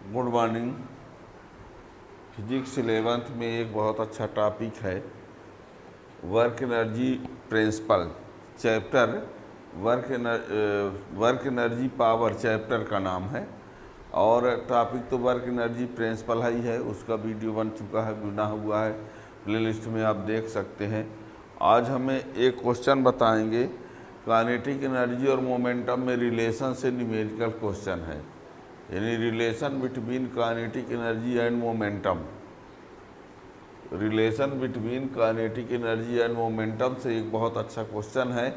Good morning. Physics 11th में एक बहुत अच्छा टॉपिक है work energy principal chapter. Work energy power chapter का नाम है और टॉपिक तो वर्क एनर्जी प्रिंसिपल ही है। उसका वीडियो बन चुका है, बना हुआ है, प्लेलिस्ट में आप देख सकते हैं। आज हमें एक क्वेश्चन बताएंगे, काइनेटिक एनर्जी और मोमेंटम में रिलेशन से न्यूमेरिकल क्वेश्चन है, यानी relation between kinetic energy and momentum. Relation between kinetic energy and momentum से एक बहुत अच्छा क्वेश्चन है।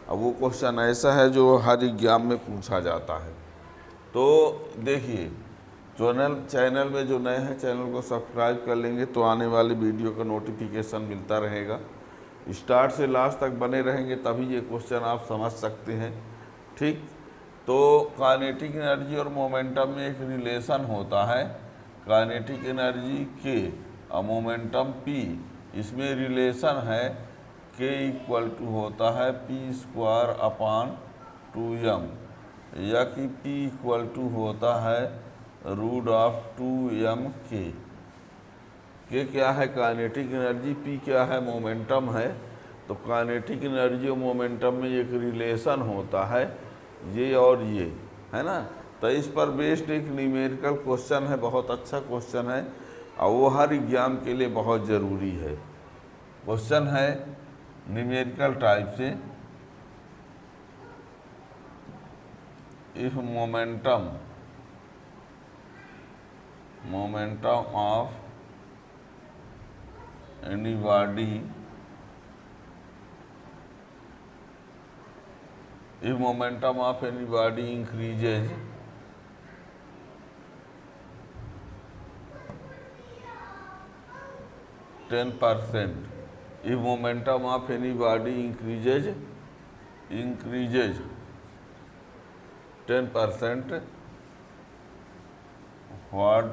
अब वो क्वेश्चन ऐसा है जो हर एग्जाम में पूछा जाता है। तो देखिए, चैनल में जो नए हैं चैनल को सब्सक्राइब कर लेंगे तो आने वाली वीडियो का नोटिफिकेशन मिलता रहेगा। स्टार्ट से लास्ट तक बने रहेंगे तभी ये क्वेश्चन आप समझ सकते हैं। ठीक, तो काइनेटिक एनर्जी और मोमेंटम में एक रिलेशन होता है, काइनेटिक एनर्जी के और मोमेंटम पी। इसमें रिलेशन है के इक्वल टू होता है p² / 2m, या कि p इक्वल टू होता है √2m के। क्या है काइनेटिक एनर्जी, p क्या है मोमेंटम है। तो काइनेटिक एनर्जी और मोमेंटम में एक रिलेशन होता है, ये और ये है ना। तो इस पर बेस्ड एक न्यूमेरिकल क्वेश्चन है, बहुत अच्छा क्वेश्चन है और वो हर एग्जाम के लिए बहुत ज़रूरी है। क्वेश्चन है न्यूमेरिकल टाइप से, if momentum of any body if momentum of any body increases if momentum of any body increases 10%, what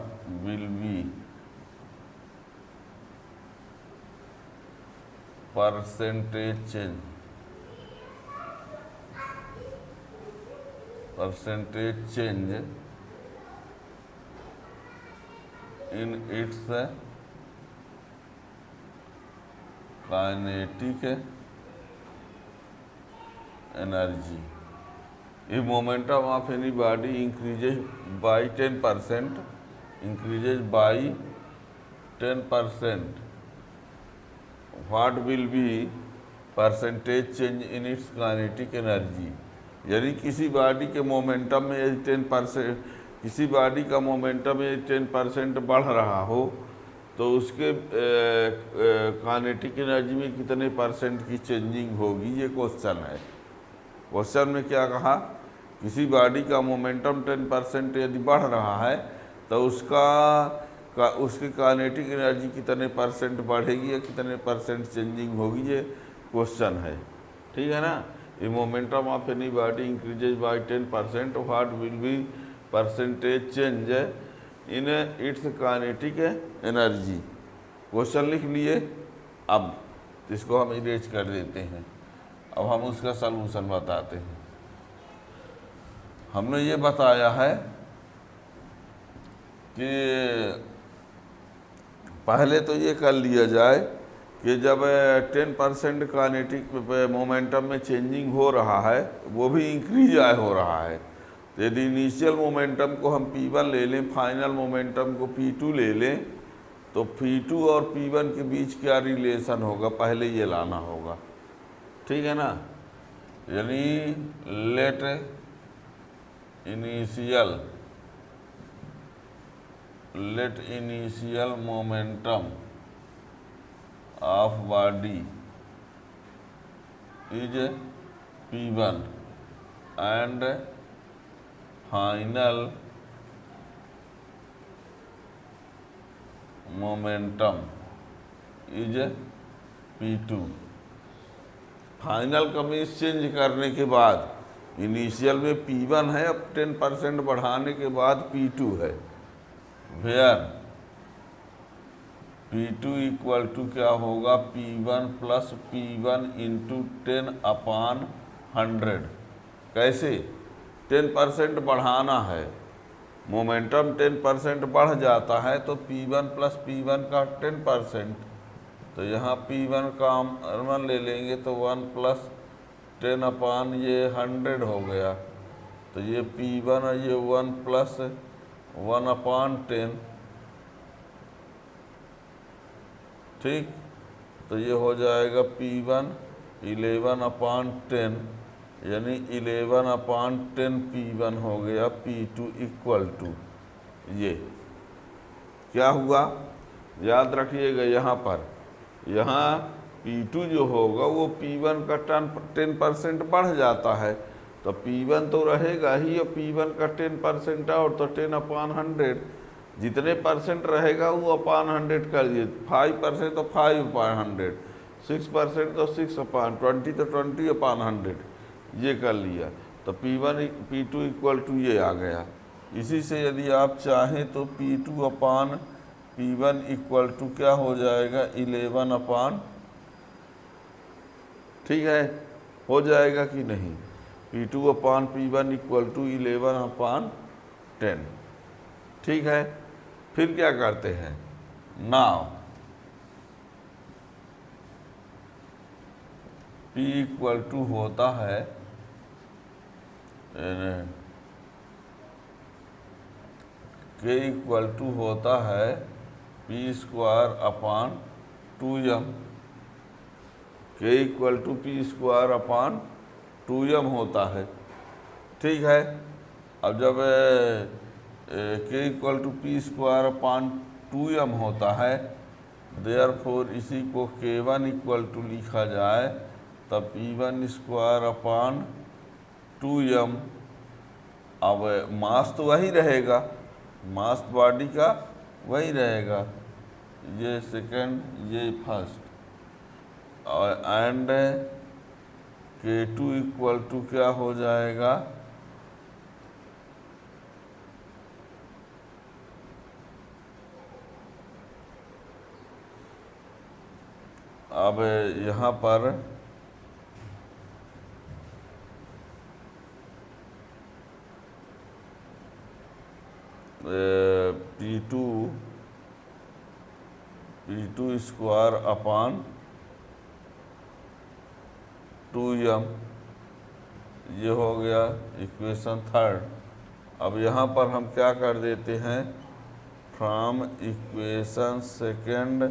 will be percentage change in its kinetic energy if momentum of any body increases by 10%, what will be percentage change in its kinetic energy। यदि किसी body के momentum में 10%, किसी body का momentum में 10% बढ़ रहा हो तो उसके काइनेटिक एनर्जी में कितने परसेंट की चेंजिंग होगी, ये क्वेश्चन है। क्वेश्चन में क्या कहा, किसी बॉडी का मोमेंटम 10% यदि बढ़ रहा है तो उसकी काइनेटिक एनर्जी कितने परसेंट बढ़ेगी या कितने परसेंट चेंजिंग होगी, ये क्वेश्चन है। ठीक है ना। If momentum of any body increases by 10%, what will be percentage change in its kinetic energy। Question लिख लिए, अब इसको हम इरेज कर देते हैं। अब हम उसका सलूशन बताते हैं। हमने ये बताया है कि पहले तो ये कर लिया जाए कि जब 10% काइनेटिक मोमेंटम में चेंजिंग हो रहा है, वो भी इंक्रीज हो रहा है, तो यदि इनिशियल मोमेंटम को हम P1 ले लें, फाइनल मोमेंटम को P2 ले लें, तो P2 और P1 के बीच क्या रिलेशन होगा, पहले ये लाना होगा। ठीक है ना। यानी let initial momentum of body is P1 and final momentum is P2। Final का मीन्स चेंज करने के बाद इनिशियल में P1 है, अब 10% बढ़ाने के बाद P2 है। वेयर P2 इक्वल टू क्या होगा, P1 + P1 × 10/100। कैसे, 10% बढ़ाना है मोमेंटम 10% बढ़ जाता है तो P1 प्लस P1 का 10%, तो यहाँ P1 का हम ले लेंगे तो 1 प्लस 10 अपान ये 100 हो गया, तो ये P1 और ये 1 प्लस 1 अपान 10, ठीक। तो ये हो जाएगा P1 11 अपान 10, यानी 11 अपान 10 P1 हो गया। P2 इक्वल टू ये क्या हुआ, याद रखिएगा यहाँ P2 जो होगा वो P1 का 10% बढ़ जाता है, तो P1 तो रहेगा ही और P1 का 10% और तो 10 अपान 100, जितने परसेंट रहेगा वो अपान 100 कर दिए, 5% तो 5 अपान 100, 6% तो 6 अपान 20 तो 20 अपान 100, ये कर लिया। तो P2 इक्वल टू ये आ गया। इसी से यदि आप चाहें तो P2 upon P1 equal to क्या हो जाएगा 11 अपान, ठीक है, हो जाएगा कि नहीं, P2 upon P1 equal to 11 अपान 10, ठीक है। फिर क्या करते हैं, नाउ P इक्वल टू होता है K इक्वल टू होता है P square upon 2m, K equal to P square upon 2m होता है, ठीक है। अब जब K equal to P square upon 2m होता है, देयरफॉर इसी को K1 इक्वल टू लिखा जाए तब P1 स्क्वायर अपान 2m। अब मास तो वही रहेगा, मास बॉडी का वही रहेगा, ये सेकंड ये फर्स्ट, और एंड K2 इक्वल टू क्या हो जाएगा, अब यहाँ पर P2 स्क्वायर अपान 2m, ये हो गया इक्वेशन थर्ड। अब यहाँ पर हम क्या कर देते हैं, from equation second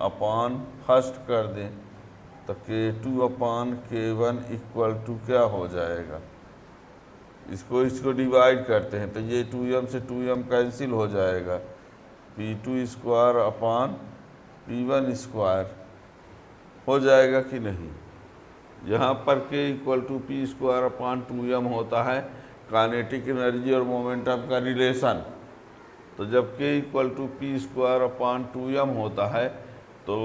upon first कर दें, तो K2 upon K1 equal to क्या हो जाएगा, इसको डिवाइड करते हैं तो ये 2m से 2m कैंसिल हो जाएगा, P2 square upon P1 square हो जाएगा कि नहीं। यहाँ पर K equal to P square upon 2m होता है काइनेटिक एनर्जी और मोमेंटम का रिलेशन, तो जब K equal to P square upon 2m होता है तो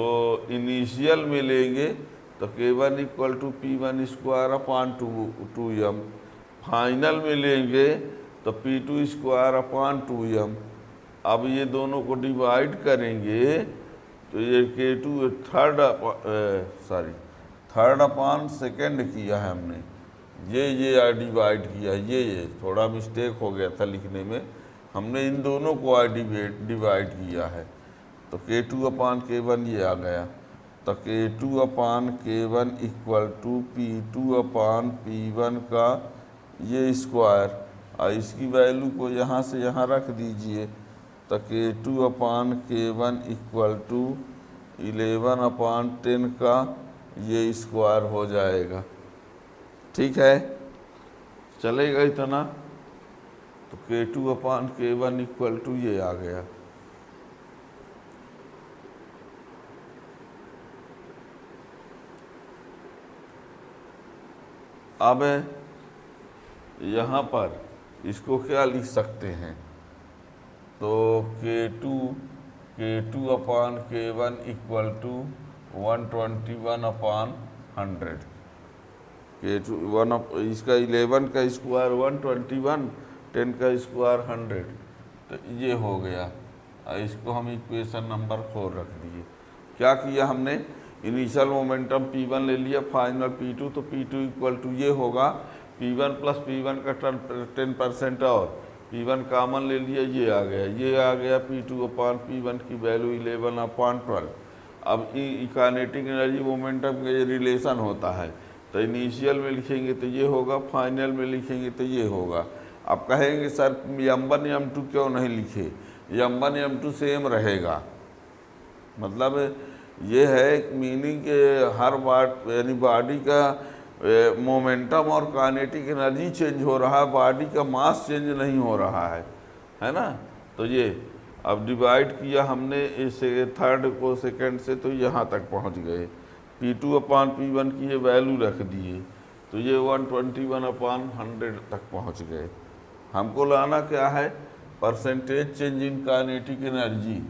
इनिशियल में लेंगे तो K1 equal to P1 square upon 2m, final में लेंगे तो P2 स्क्वायर अपान 2m। अब ये दोनों को डिवाइड करेंगे तो ये K2 थर्ड अपान सेकेंड किया है हमने, ये डिवाइड किया, ये थोड़ा मिस्टेक हो गया था लिखने में, हमने इन दोनों को डिवाइड किया है, तो K2 अपान K1 ये आ गया, तो K2 upon K1 equal to P2 upon P1 का ये स्क्वायर, और इसकी वैल्यू को यहाँ से यहाँ रख दीजिए, तो K2 upon K1 equal to 11 अपान 10 का ये स्क्वायर हो जाएगा, ठीक है, चलेगा इतना। तो K2 upon K1 equal to ये आ गया। अब यहाँ पर इसको क्या लिख सकते हैं, तो K2 upon K1 equal to 121 upon 100, K2 इसका 11 का स्क्वायर 121, 10 का स्क्वायर 100, तो ये हो गया। इसको हम इक्वेशन नंबर 4 रख दिए। क्या किया हमने, इनिशियल मोमेंटम P1 ले लिया, फाइनल P2, तो P2 इक्वल टू ये होगा P1 प्लस P1 का 10% और P1 कॉमन ले लिया, ये आ गया P2/P1 की वैल्यू 11/12। अब काइनेटिक एनर्जी मोमेंटम का ये रिलेशन होता है, तो इनिशियल में लिखेंगे तो ये होगा, फाइनल में लिखेंगे तो ये होगा। अब कहेंगे सर m1 m2 क्यों नहीं लिखे? m1 m2 सेम रहेगा, मतलब ये है मीनिंग के हर यानी बॉडी का मोमेंटम और काइनेटिक एनर्जी चेंज हो रहा है, बॉडी का मास चेंज नहीं हो रहा है ना। तो ये अब डिवाइड किया हमने इस थर्ड को सेकंड से, तो यहाँ तक पहुँच गए। P2/P1 की ये वैल्यू रख दिए, तो ये 121/100 तक पहुँच गए। हमको लाना क्या है? Percentage change in kinetic energy.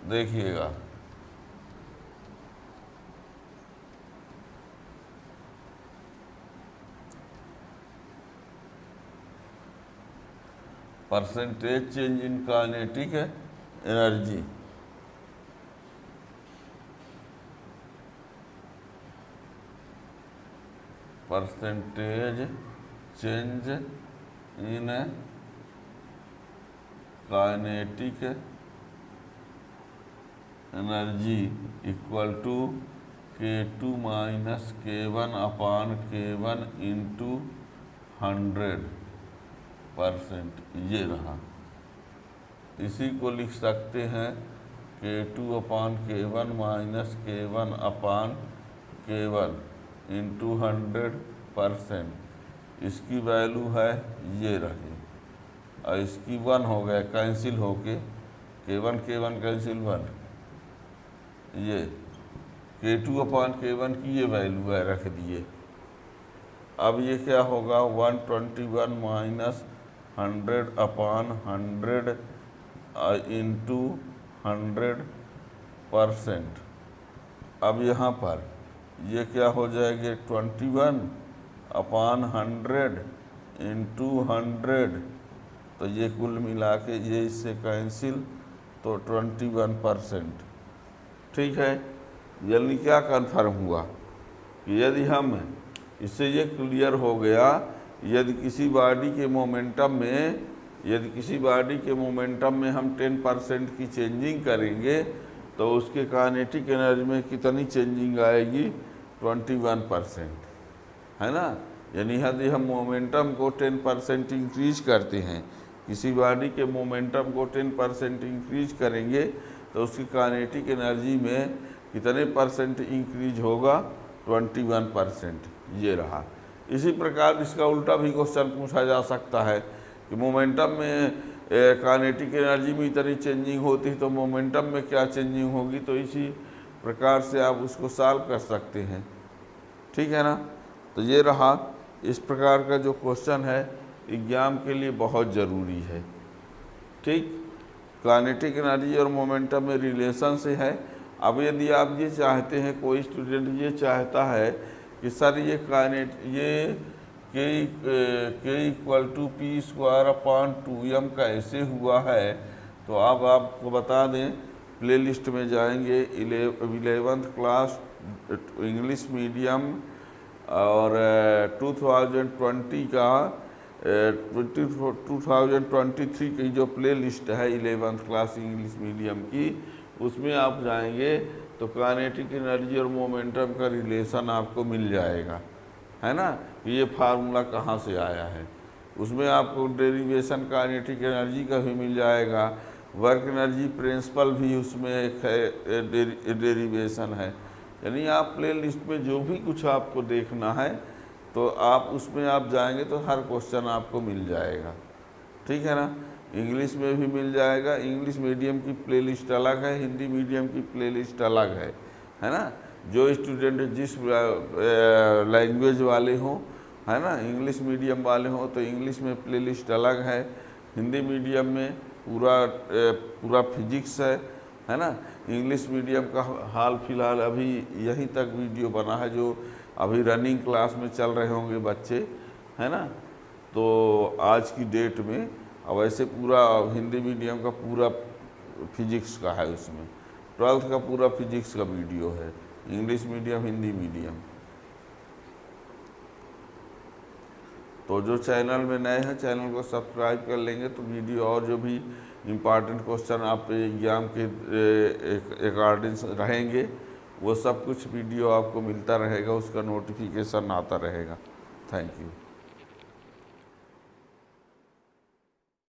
देखिएगा, percentage change in kinetic energy. Percentage change in kinetic energy equal to K2 minus K1/K1 into 100%। ये रहा, इसी को लिख सकते हैं K2/K1 माइनस K1/K1 इंटू 100%। इसकी वैल्यू है ये रही, और इसकी 1 हो गया, कैंसिल होके K1 कैंसिल 1, ये K2/K1 की ये वैल्यू है, रख दिए। अब ये क्या होगा? 121 माइनस 100/100 इंटू 100%। अब यहाँ पर ये क्या हो जाएगी? 21/100 इंटू 100, तो ये कुल मिला के ये इससे कैंसिल, तो 21%। ठीक है, यानी क्या कन्फर्म हुआ कि यदि हम इससे ये क्लियर हो गया, यदि किसी बॉडी के मोमेंटम में हम 10% की चेंजिंग करेंगे तो उसके काइनेटिक एनर्जी में कितनी चेंजिंग आएगी? 21%, है ना। यानी यदि हम मोमेंटम को 10% इंक्रीज करते हैं, किसी बॉडी के मोमेंटम को 10% इंक्रीज करेंगे तो उसकी काइनेटिक एनर्जी में कितने परसेंट इंक्रीज होगा? 21%। ये रहा। इसी प्रकार इसका उल्टा भी क्वेश्चन पूछा जा सकता है कि मोमेंटम में काइनेटिक एनर्जी में इतनी चेंजिंग होती है तो मोमेंटम में क्या चेंजिंग होगी, तो इसी प्रकार से आप उसको सॉल्व कर सकते हैं। ठीक है ना। तो ये रहा, इस प्रकार का जो क्वेश्चन है एग्जाम के लिए बहुत ज़रूरी है। ठीक, काइनेटिक एनर्जी और मोमेंटम में रिलेशन से है। अब यदि आप ये चाहते हैं, कोई स्टूडेंट ये चाहता है कि सर ये K=P²/2m कैसे हुआ है, तो अब आपको बता दें, प्लेलिस्ट में जाएंगे 11th क्लास इंग्लिश मीडियम और 2020 का 2023 की जो प्लेलिस्ट है 11th क्लास इंग्लिश मीडियम की, उसमें आप जाएंगे तो काइनेटिक एनर्जी और मोमेंटम का रिलेशन आपको मिल जाएगा, है ना। ये फार्मूला कहाँ से आया है, उसमें आपको डेरिवेशन काइनेटिक एनर्जी का भी मिल जाएगा, वर्क एनर्जी प्रिंसिपल भी उसमें एक है, डेरिवेशन है। यानी आप प्ले लिस्ट में जो भी कुछ आपको देखना है तो आप उसमें आप जाएंगे तो हर क्वेश्चन आपको मिल जाएगा। ठीक है ना। इंग्लिश में भी मिल जाएगा, इंग्लिश मीडियम की प्लेलिस्ट अलग है, हिंदी मीडियम की प्लेलिस्ट अलग है ना। जो स्टूडेंट जिस लैंग्वेज वाले हों, है ना, इंग्लिश मीडियम वाले हों तो इंग्लिश में प्लेलिस्ट अलग है, हिंदी मीडियम में पूरा फिजिक्स है ना। इंग्लिश मीडियम का हाल फिलहाल अभी यहीं तक वीडियो बना है, जो अभी रनिंग क्लास में चल रहे होंगे बच्चे, है ना। तो आज की डेट में अब ऐसे पूरा हिंदी मीडियम का पूरा फिजिक्स का है, उसमें 12th का पूरा फिजिक्स का वीडियो है, इंग्लिश मीडियम हिंदी मीडियम। तो जो चैनल में नए हैं चैनल को सब्सक्राइब कर लेंगे तो वीडियो और जो भी इम्पॉर्टेंट क्वेश्चन आप एग्ज़ाम के अकॉर्डिंग रहेंगे वो सब कुछ वीडियो आपको मिलता रहेगा, उसका नोटिफिकेशन आता रहेगा। Thank you.